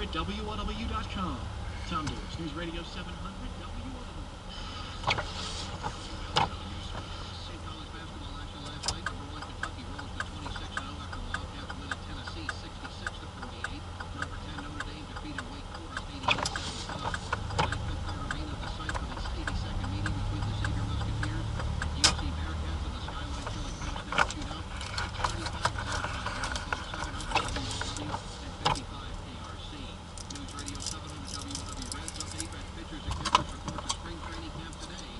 at WLW.com. Tom Lewis, News Radio 700, WLW. St. Thomas basketball action last night. Number 1 Kentucky rose to 26-0 after the Wildcats win at Tennessee 66-48. Number 10 Notre Dame defeated Wake Forest 88-75. Tonight, Fifth Third Arena, the site for the 82nd meeting between the Xavier Musketeers and UC Bearcats in the Skyline Chili Crosstown Shootout. 6:35 is airtime here on both 700 WLW and 55 KRC. News Radio 700 WLW Reds update. Red pitchers and catchers report to spring training camp today.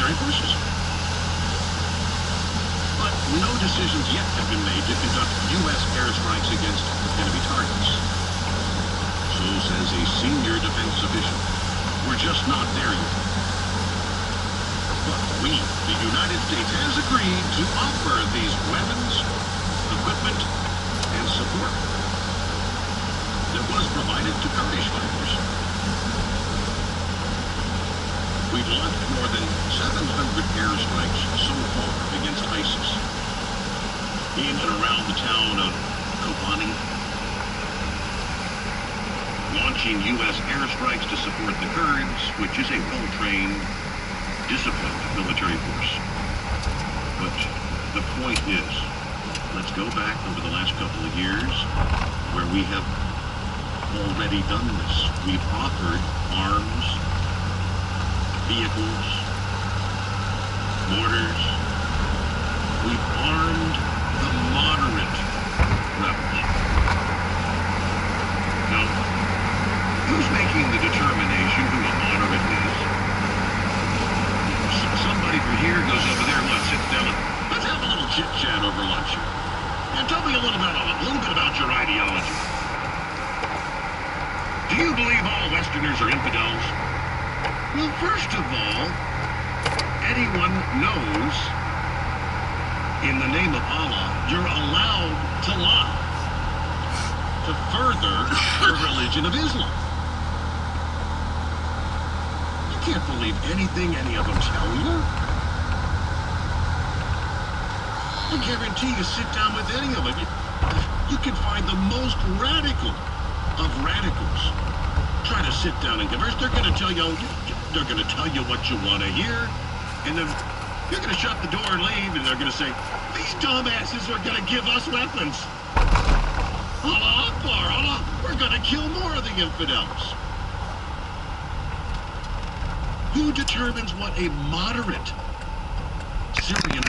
military forces. But no decisions yet have been made to conduct U.S. airstrikes against enemy targets. So says a senior defense official. We're just not there yet. But we, the United States, has agreed to offer these weapons, equipment, and support that was provided to Kurdish fighters. We've launched more than 700 airstrikes so far against ISIS in and around the town of Kobani. Launching U.S. airstrikes to support the Kurds, which is a well-trained, disciplined military force. But the point is, let's go back over the last couple of years where we have already done this. We've offered arms, vehicles, mortars. We've armed the moderate rebels. Now, who's making the determination who a moderate is? Somebody from here goes over there and sits down and let's have a little chit-chat over lunch. And tell me a little bit about your ideology. Do you believe all Westerners are infidels? Well, first of all, anyone knows, in the name of Allah, you're allowed to lie, to further the religion of Islam. You can't believe anything any of them tell you. I guarantee you sit down with any of them, you can find the most radical of radicals. Try to sit down and converse. They're going to tell you what you want to hear, and then you're going to shut the door and leave, and they're going to say, these dumbasses are going to give us weapons. Allah Akbar, Allah, we're going to kill more of the infidels. Who determines what a moderate Syrian